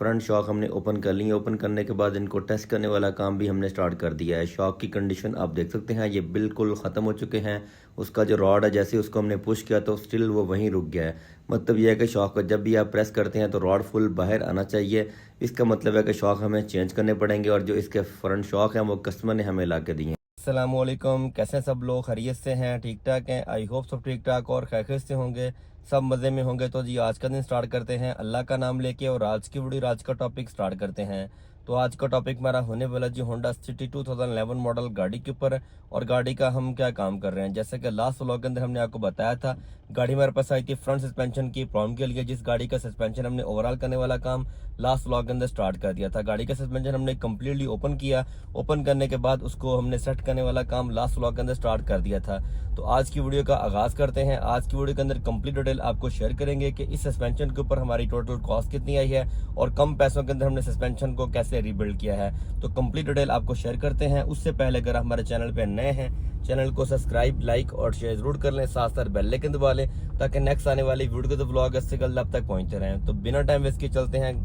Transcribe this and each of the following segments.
Front shock हमने open कर ली है। ओपन करने के बाद इनको टेस्ट करने वाला काम भी हमने स्टार्ट कर दिया है। शॉक की कंडीशन आप देख सकते हैं, ये बिल्कुल ख़त्म हो चुके हैं। उसका जो रॉड है, जैसे उसको हमने पुश किया तो स्टिल वो वहीं रुक गया है। मतलब यह है कि शॉक को जब भी आप प्रेस करते हैं तो रॉड फुल बाहर आना चाहिए। इसका मतलब है कि शॉक हमें चेंज करने पड़ेंगे और जो इसके फ्रंट शॉक हैं वो कस्टमर ने हमें ला के दिए हैं। अस्सलामुअलैकुम, कैसे हैं सब लोग? खैरियत से हैं? ठीक ठाक हैं? आई होप सब ठीक ठाक और खैरियत से होंगे, सब मज़े में होंगे। तो जी आज का दिन स्टार्ट करते हैं अल्लाह का नाम लेके और आज की वीडियो, आज का टॉपिक स्टार्ट करते हैं। तो आज का टॉपिक हमारा होने वाला जी होंडा सिटी 2011 मॉडल गाड़ी के ऊपर और गाड़ी का हम क्या काम कर रहे हैं। जैसे कि लास्ट व्लॉग के अंदर हमने आपको बताया था, गाड़ी हमारे पास आई थी फ्रंट सस्पेंशन की प्रॉब्लम के लिए, जिस गाड़ी का सस्पेंशन हमने ओवरऑल करने वाला काम लास्ट व्लॉग के अंदर स्टार्ट कर दिया था। गाड़ी का सस्पेंशन हमने कम्प्लीटली ओपन किया, ओपन करने के बाद उसको हमने सेट करने वाला काम लास्ट व्लॉग के अंदर स्टार्ट कर दिया था। तो आज की वीडियो का आगाज करते हैं। आज की वीडियो के अंदर कंप्लीट डिटेल आपको शेयर करेंगे कि इस सस्पेंशन के ऊपर हमारी टोटल कॉस्ट कितनी आई है और कम पैसों के अंदर हमने सस्पेंशन को कैसे रीबिल्ड किया है। तो कंप्लीट डिटेल आपको शेयर करते हैं। उससे पहले अगर आप हमारे चैनल पे नए हैं, चैनल को सब्सक्राइब, लाइक और शेयर जरूर कर लें, साथ साथ बेल आइकन दबा लें ताकि नेक्स्ट आने वाली वीडियो के व्लॉग इससे कल आप तक पहुंचते रहें। तो बिना टाइम वेस्ट के चलते हैं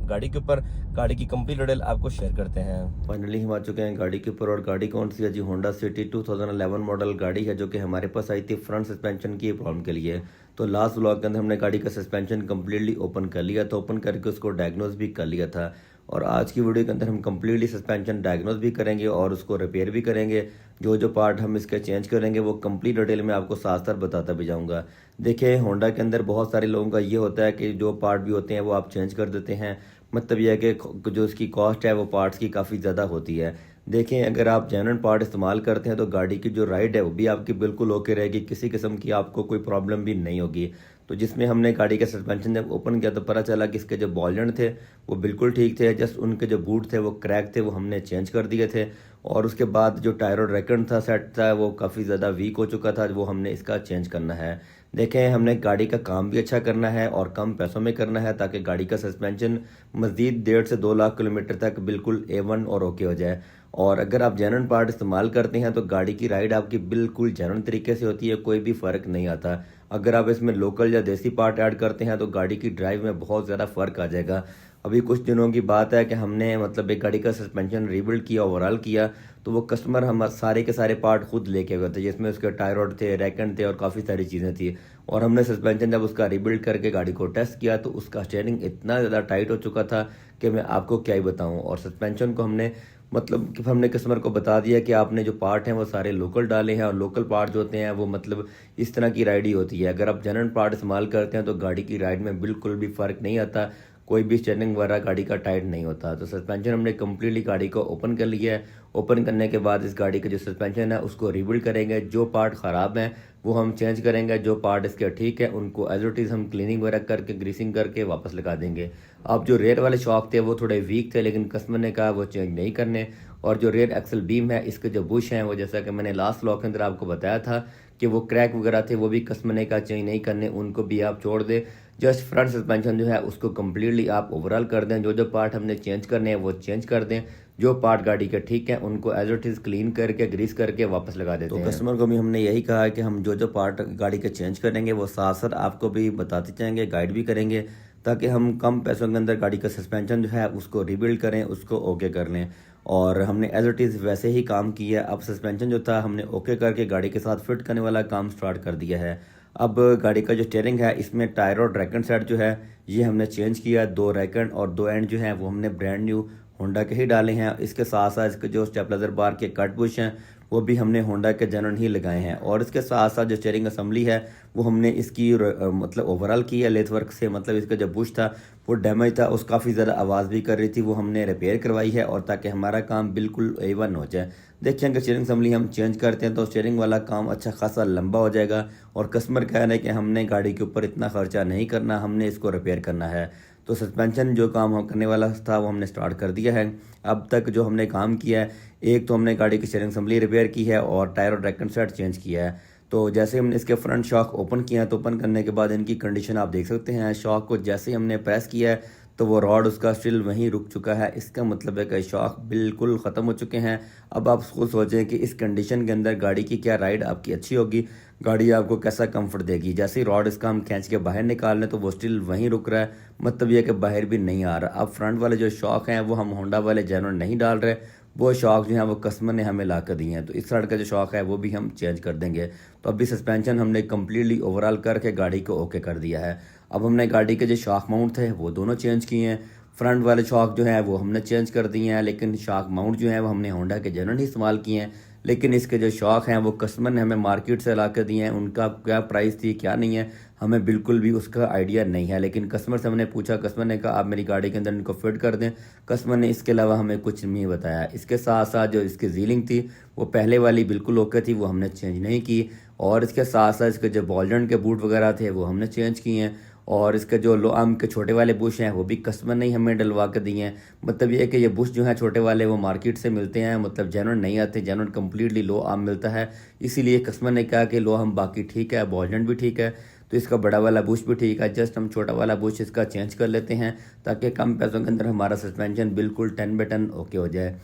गाड़ी के ऊपर, गाड़ी की कंप्लीट डिटेल आपको शेयर करते हैं। फाइनली हम आ चुके हैं गाड़ी के ऊपर और गाड़ी कौन सी है जी? होंडा सिटी 2011 मॉडल गाड़ी है जो कि हमारे पास आई थी फ्रंट सस्पेंशन की प्रॉब्लम के लिए। तो लास्ट व्लॉग के अंदर हमने गाड़ी का सस्पेंशन कम्प्लीटली ओपन कर लिया था, ओपन करके उसको डायग्नोज भी कर लिया था। और आज की वीडियो के अंदर हम कम्प्लीटली सस्पेंशन डायग्नोज भी करेंगे और उसको रिपेयर भी करेंगे। जो जो पार्ट हम इसके चेंज करेंगे वो कंप्लीट डिटेल में आपको साथ साथ बताता भी जाऊंगा। देखिए, होंडा के अंदर बहुत सारे लोगों का ये होता है कि जो पार्ट भी होते हैं वो आप चेंज कर देते हैं। मतलब यह है कि जो इसकी कॉस्ट है वो पार्ट्स की काफ़ी ज़्यादा होती है। देखें, अगर आप जेन्युइन पार्ट इस्तेमाल करते हैं तो गाड़ी की जो राइड है वो भी आपकी बिल्कुल ओके रहेगी, किसी किस्म की आपको कोई प्रॉब्लम भी नहीं होगी। तो जिसमें हमने गाड़ी का सस्पेंशन जब ओपन किया तो पता चला कि इसके जो बॉलजन थे वो बिल्कुल ठीक थे, जस्ट उनके जो बूट थे वो क्रैक थे, वो हमने चेंज कर दिए थे। और उसके बाद जो टायरो रैकन था सेट था वो काफ़ी ज़्यादा वीक हो चुका था, वो हमने इसका चेंज करना है। देखें, हमने गाड़ी का काम भी अच्छा करना है और कम पैसों में करना है ताकि गाड़ी का सस्पेंशन मज़ीद 1.5 से 2 लाख किलोमीटर तक बिल्कुल A1 और ओके हो जाए। और अगर आप जेन्युइन पार्ट इस्तेमाल करते हैं तो गाड़ी की राइड आपकी बिल्कुल जेन्युइन तरीके से होती है, कोई भी फ़र्क नहीं आता। अगर आप इसमें लोकल या देसी पार्ट ऐड करते हैं तो गाड़ी की ड्राइव में बहुत ज़्यादा फ़र्क आ जाएगा। अभी कुछ दिनों की बात है कि हमने मतलब एक गाड़ी का सस्पेंशन रीबिल्ड किया, ओवरऑल किया, तो वो कस्टमर हम सारे के सारे पार्ट खुद लेके गए थे, जिसमें उसके टायर रॉड थे, रैकन थे और काफ़ी सारी चीज़ें थी। और हमने सस्पेंशन जब उसका रीबिल्ड करके गाड़ी को टेस्ट किया तो उसका स्टीयरिंग इतना ज़्यादा टाइट हो चुका था कि मैं आपको क्या ही बताऊँ। और सस्पेंशन को हमने मतलब कि हमने कस्टमर को बता दिया कि आपने जो पार्ट हैं वो सारे लोकल डाले हैं और लोकल पार्ट जो होते हैं वो मतलब इस तरह की राइड ही होती है। अगर आप जेन्युइन पार्ट इस्तेमाल करते हैं तो गाड़ी की राइड में बिल्कुल भी फ़र्क नहीं आता, कोई भी स्टीयरिंग वगैरह गाड़ी का टाइट नहीं होता। तो सस्पेंशन हमने कम्प्लीटली गाड़ी को ओपन कर लिया है। ओपन करने के बाद इस गाड़ी का जो सस्पेंशन है उसको रिबिल्ड करेंगे। जो पार्ट ख़राब हैं वो हम चेंज करेंगे, जो पार्ट इसके ठीक है उनको एज इट इज़ हम क्लीनिंग वगैरह करके ग्रीसिंग करके वापस लगा देंगे। अब जो रेयर वाले शॉक थे वो थोड़े वीक थे, लेकिन कस्टमर ने कहा वो चेंज नहीं करने। और जो रेयर एक्सल बीम है, इसके जो बुश हैं वो जैसा कि मैंने लास्ट व्लॉग के अंदर आपको बताया था कि वो क्रैक वगैरह थे, वो भी कस्टमर ने कहा चेंज नहीं करने, उनको भी आप छोड़ दें। जस्ट फ्रंट सस्पेंशन जो है उसको कम्प्लीटली आप ओवरऑल कर दें। जो जो पार्ट हमने चेंज करने हैं वो चेंज कर दें। जो पार्ट गाड़ी के ठीक है उनको एज इट इज़ क्लीन करके ग्रीस करके वापस लगा देते हैं। तो कस्टमर को भी हमने यही कहा है कि हम जो जो पार्ट गाड़ी के चेंज करेंगे वो साथ साथ आपको भी बताते जाएंगे, गाइड भी करेंगे, ताकि हम कम पैसों के अंदर गाड़ी का सस्पेंशन जो है उसको रीबिल्ड करें, उसको ओके कर लें। और हमने एज इट इज़ वैसे ही काम किया। अब सस्पेंशन जो था हमने ओके करके गाड़ी के साथ फिट करने वाला काम स्टार्ट कर दिया है। अब गाड़ी का जो स्टीयरिंग है इसमें टायर और रैकन सेट जो है ये हमने चेंज किया। 2 रैकन और 2 एंड जो हैं वो हमने ब्रांड न्यू होंडा के ही डाले हैं। इसके साथ साथ इसके जो स्टेबलाइजर बार के कट बुश हैं वो भी हमने होंडा के जेन्युइन ही लगाए हैं। और इसके साथ साथ जो स्टीयरिंग असेंबली है वो हमने इसकी मतलब ओवरऑल की है लेथ वर्क से। मतलब इसका जो बुश था वो डैमेज था, उस काफ़ी ज़्यादा आवाज़ भी कर रही थी, वो हमने रिपेयर करवाई है और ताकि हमारा काम बिल्कुल A1 हो जाए। देखिए, अगर स्टीयरिंग असेंबली हम चेंज करते हैं तो स्टीयरिंग वाला काम अच्छा खासा लंबा हो जाएगा और कस्टमर कह रहे हैं कि हमने गाड़ी के ऊपर इतना खर्चा नहीं करना, हमने इसको रिपेयर करना है। तो सस्पेंशन जो काम हम करने वाला था वो हमने स्टार्ट कर दिया है। अब तक जो हमने काम किया है, एक तो हमने गाड़ी की स्टीयरिंग असेंबली रिपेयर की है और टायर और रैकन सेट चेंज किया है। तो जैसे हमने इसके फ्रंट शॉक ओपन किया है तो ओपन करने के बाद इनकी कंडीशन आप देख सकते हैं। शॉक को जैसे ही हमने प्रेस किया है तो वो रॉड उसका स्टिल वहीं रुक चुका है। इसका मतलब है कि शॉक बिल्कुल ख़त्म हो चुके हैं। अब आप खुद सोचें कि इस कंडीशन के अंदर गाड़ी की क्या राइड आपकी अच्छी होगी, गाड़ी आपको कैसा कंफर्ट देगी। जैसे ही रॉड इसका हम खींच के बाहर निकाल लें तो वो स्टिल वहीं रुक रहा है, मतलब ये कि बाहर भी नहीं आ रहा। अब फ्रंट वाले जो शॉक हैं वो हम होंडा वाले जेन्युइन नहीं डाल रहे, वो शॉक जो है वो कस्टमर ने हमें ला कर दिए हैं। तो इस साइड का जो शॉक है वो भी हम चेंज कर देंगे। तो अभी सस्पेंशन हमने कम्प्लीटली ओवरऑल करके गाड़ी को ओके कर दिया है। अब हमने गाड़ी के जो शॉक माउंट थे वो दोनों चेंज किए हैं। फ्रंट वाले शॉक जो है वो हमने चेंज कर दिए हैं, लेकिन शॉक माउंट जो है वो हमने होंडा के जेन्युइन ही इस्तेमाल किए हैं। लेकिन इसके जो शॉक हैं वो कस्टमर ने हमें मार्केट से ला कर दिए हैं। उनका क्या प्राइस थी क्या नहीं है हमें बिल्कुल भी उसका आइडिया नहीं है। लेकिन कस्टमर से हमने पूछा, कस्टमर ने कहा आप मेरी गाड़ी के अंदर इनको फिट कर दें। कस्टमर ने इसके अलावा हमें कुछ नहीं बताया। इसके साथ साथ जो इसकी जीलिंग थी वो पहले वाली बिल्कुल ओके थी, वो हमने चेंज नहीं की। और इसके साथ साथ इसके जो बॉल्जन के बूट वगैरह थे वो हमने चेंज किए हैं। और इसके जो लो आर्म के छोटे वाले बुश हैं वो भी कस्टमर ने ही हमें डलवा कर दिए हैं। मतलब ये है कि ये बुश जो हैं छोटे वाले वो मार्केट से मिलते हैं, मतलब जेन्युइन नहीं आते, जेन्युइन कम्प्लीटली लो आर्म मिलता है। इसीलिए कस्टमर ने कहा कि लो आर्म बाकी ठीक है, बॉल्जन भी ठीक है, तो इसका बड़ा वाला बुश भी ठीक है, जस्ट हम छोटा वाला बुश इसका चेंज कर लेते हैं ताकि कम पैसों के अंदर हमारा सस्पेंशन बिल्कुल 10/10 ओके हो जाए।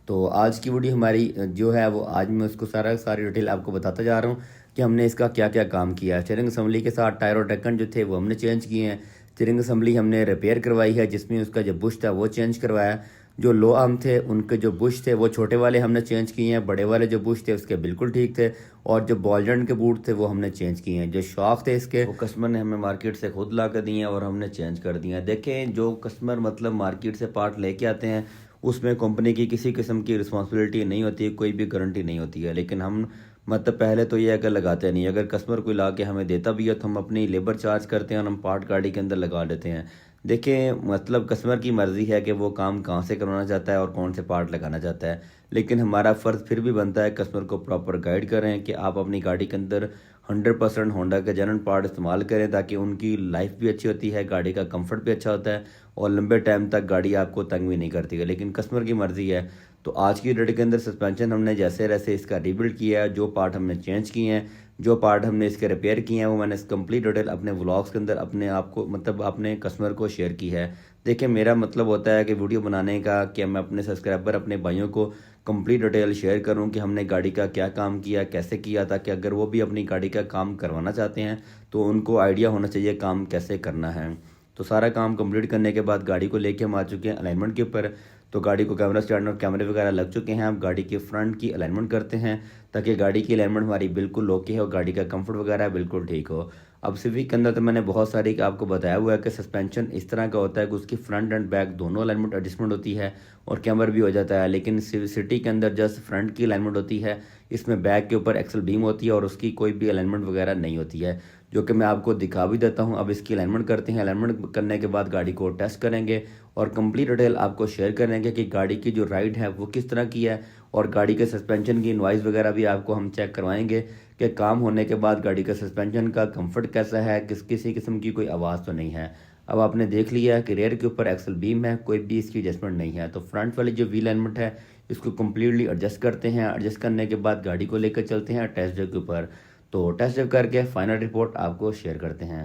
तो आज की वीडियो हमारी जो है वो आज मैं उसको सारी डिटेल आपको बताता जा रहा हूँ कि हमने इसका क्या क्या काम किया है। स्टीयरिंग असम्बली के साथ टायर और ढक्कन जो थे वो हमने चेंज किए हैं। स्टीयरिंग असम्बली हमने रिपेयर करवाई है, जिसमें उसका जो बुश था वो चेंज करवाया। जो लो आर्म थे उनके जो बुश थे वो छोटे वाले हमने चेंज किए हैं, बड़े वाले जो बुश थे उसके बिल्कुल ठीक थे। और जो बॉल्जन के बूट थे वो हमने चेंज किए हैं। जो शॉक थे इसके वो कस्टमर ने हमें मार्केट से खुद ला कर दिए हैं और हमने चेंज कर दिए हैं। देखें, जो कस्टमर मतलब मार्केट से पार्ट लेके आते हैं उसमें कंपनी की किसी किस्म की रिस्पॉन्सिबिलिटी नहीं होती है, कोई भी गारंटी नहीं होती है। लेकिन हम मतलब पहले तो ये अगर लगाते नहीं, अगर कस्टमर कोई ला के हमें देता भी है तो हम अपनी लेबर चार्ज करते हैं और हम पार्ट गाड़ी के अंदर लगा देते हैं। देखें, मतलब कस्टमर की मर्ज़ी है कि वो काम कहाँ से करवाना चाहता है और कौन से पार्ट लगाना चाहता है। लेकिन हमारा फ़र्ज़ फिर भी बनता है कस्टमर को प्रॉपर गाइड करें कि आप अपनी गाड़ी के अंदर 100% होंडा के जेन्युइन पार्ट इस्तेमाल करें, ताकि उनकी लाइफ भी अच्छी होती है, गाड़ी का कंफर्ट भी अच्छा होता है और लंबे टाइम तक गाड़ी आपको तंग भी नहीं करती है। लेकिन कस्टमर की मर्ज़ी है। तो आज की डेट के अंदर सस्पेंशन हमने जैसे जैसे इसका रीबिल्ड किया है, जो पार्ट हमने चेंज किए हैं, जो पार्ट हमने इसके रिपेयर किए हैं, वो मैंने कंप्लीट डिटेल अपने व्लॉग्स के अंदर अपने आप को मतलब अपने कस्टमर को शेयर की है। देखिए, मेरा मतलब होता है कि वीडियो बनाने का कि मैं अपने सब्सक्राइबर अपने भाइयों को कंप्लीट डिटेल शेयर करूं कि हमने गाड़ी का क्या काम किया, कैसे किया, ताकि अगर वो भी अपनी गाड़ी का काम करवाना चाहते हैं तो उनको आइडिया होना चाहिए काम कैसे करना है। तो सारा काम कंप्लीट करने के बाद गाड़ी को लेके हम आ चुके हैं अलाइनमेंट के ऊपर। तो गाड़ी को कैमरा स्टैंड और कैमरे वगैरह लग चुके हैं। अब गाड़ी के फ्रंट की अलाइनमेंट करते हैं ताकि गाड़ी की अलाइनमेंट हमारी बिल्कुल ओके हो, गाड़ी का कंफर्ट वगैरह बिल्कुल ठीक हो। अब सिविक के अंदर तो मैंने बहुत सारी आपको बताया हुआ है कि सस्पेंशन इस तरह का होता है कि उसकी फ्रंट एंड बैक दोनों अलाइनमेंट एडजस्टमेंट होती है और कैमर भी हो जाता है। लेकिन सिटी के अंदर जस्ट फ्रंट की अलाइनमेंट होती है, इसमें बैक के ऊपर एक्सल बीम होती है और उसकी कोई भी अलाइनमेंट वगैरह नहीं होती है, जो कि मैं आपको दिखा भी देता हूं। अब इसकी अलाइनमेंट करते हैं। अलाइनमेंट करने के बाद गाड़ी को टेस्ट करेंगे और कंप्लीट डिटेल आपको शेयर करेंगे कि गाड़ी की जो राइड है वो किस तरह की है, और गाड़ी के सस्पेंशन की नॉइज़ वगैरह भी आपको हम चेक करवाएंगे कि काम होने के बाद गाड़ी का सस्पेंशन का कंफर्ट कैसा है, किसी किस्म की कोई आवाज़ तो नहीं है। अब आपने देख लिया है कि रेयर के ऊपर एक्सल बीम है, कोई भी इसकी एडजस्टमेंट नहीं है। तो फ्रंट वाली जो व्हील अलाइनमेंट है इसको कम्प्लीटली एडजस्ट करते हैं। एडजस्ट करने के बाद गाड़ी को लेकर चलते हैं टेस्ट ड्राइव के ऊपर। तो टेस्ट ड्राइव करके फाइनल रिपोर्ट आपको शेयर करते हैं।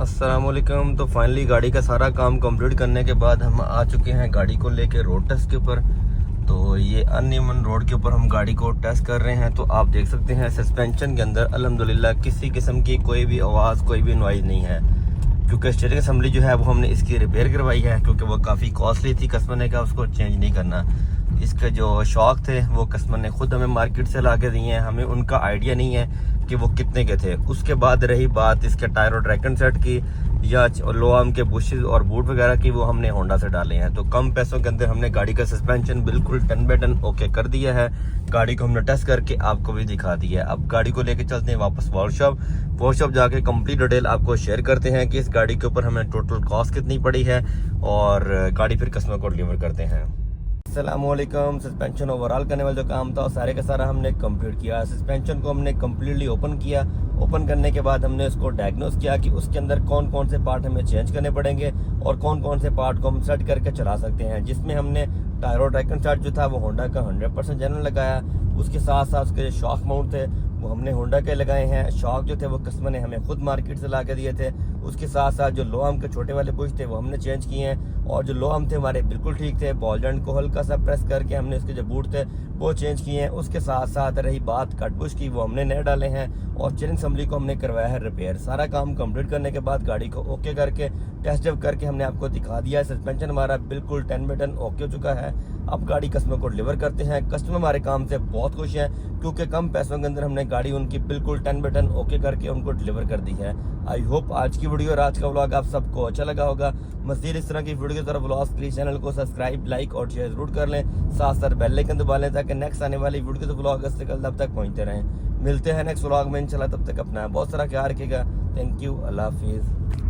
अस्सलाम वालेकुम। तो फाइनली गाड़ी का सारा काम कंप्लीट करने के बाद हम आ चुके हैं गाड़ी को लेके रोड टेस्ट के ऊपर। तो ये अनइवन रोड के ऊपर हम गाड़ी को टेस्ट कर रहे हैं। तो आप देख सकते हैं सस्पेंशन के अंदर अल्हम्दुलिल्लाह किसी किस्म की कोई भी आवाज़ कोई भी नॉइज़ नहीं है, क्योंकि स्टीयरिंग असेंबली जो है वो हमने इसकी रिपेयर करवाई है, क्योंकि वो काफ़ी कॉस्टली थी। कस्टमर ने कहा उसको चेंज नहीं करना। इसके जो शॉक थे वो कस्टमर ने खुद हमें मार्केट से ला के दिए हैं, हमें उनका आइडिया नहीं है कि वो कितने के थे। उसके बाद रही बात इसके टायर और ड्रैगन सेट की या लो आर्म के बुशेस और बूट वगैरह की, वो हमने होंडा से डाले हैं। तो कम पैसों के अंदर हमने गाड़ी का सस्पेंशन बिल्कुल 10/10 ओके कर दिया है। गाड़ी को हमने टेस्ट करके आपको भी दिखा दिया है। अब गाड़ी को लेके चलते हैं वापस वर्कशॉप जाके कंप्लीट डिटेल आपको शेयर करते हैं कि इस गाड़ी के ऊपर हमें टोटल कॉस्ट कितनी पड़ी है और गाड़ी फिर कस्टमर को डिलीवर करते हैं। अस्सलामुअलैकुम। सस्पेंशन ओवरऑल करने वाला जो काम था सारे का सारा हमने कंप्लीट किया। सस्पेंशन को हमने कम्प्लीटली ओपन किया। ओपन करने के बाद हमने उसको डायग्नोस किया कि उसके अंदर कौन कौन से पार्ट हमें चेंज करने पड़ेंगे और कौन कौन से पार्ट को हम सेट करके चला सकते हैं, जिसमें हमने टायर और ड्रैगन सेट जो था वो होंडा का 100% जेन्युइन लगाया। उसके साथ साथ उसके जो शॉक माउंट थे वो हमने होंडा के लगाए हैं। शॉक जो थे वो कस्टमर ने हमें खुद मार्केट से ला के दिए थे। उसके साथ साथ जो लो आर्म के छोटे वाले बुश थे वो हमने चेंज किए हैं, और जो लो आर्म थे हमारे बिल्कुल ठीक थे। बॉल जॉइंट को हल्का सा प्रेस करके हमने उसके जो बूट थे वो चेंज किए हैं। उसके साथ साथ रही बात कट बुश की, वो हमने नए डाले हैं, और चेन असेंबली को हमने करवाया है रिपेयर। सारा काम कंप्लीट करने के बाद गाड़ी को ओके करके टेस्ट ड्राइव करके हमने आपको दिखा दिया है। सस्पेंशन हमारा बिल्कुल 10 बाई 10 ओके हो चुका है। अब गाड़ी कस्टमर को डिलीवर करते हैं। कस्टमर हमारे काम से बहुत खुश हैं, क्योंकि कम पैसों के अंदर हमने गाड़ी उनकी बिल्कुल 10 बाई 10 ओके करके उनको डिलीवर कर दी है। आई होप आज की वीडियो और आज का व्लॉग आप सबको अच्छा लगा होगा। मज़ीद इस तरह की वीडियो की तरफ व्लॉग्स के लिए चैनल को सब्सक्राइब, लाइक और शेयर जरूर कर लें। साथ साथ बेल आइकन दबा लें ताकि नेक्स्ट आने वाली वीडियो के व्लॉग से कल तब तक पहुँचते रहें। मिलते हैं नेक्स्ट व्लॉग में इंशाल्लाह। तब तक अपना बहुत सारा ख्याल रखिएगा। थैंक यू, अल्लाह हाफिज़।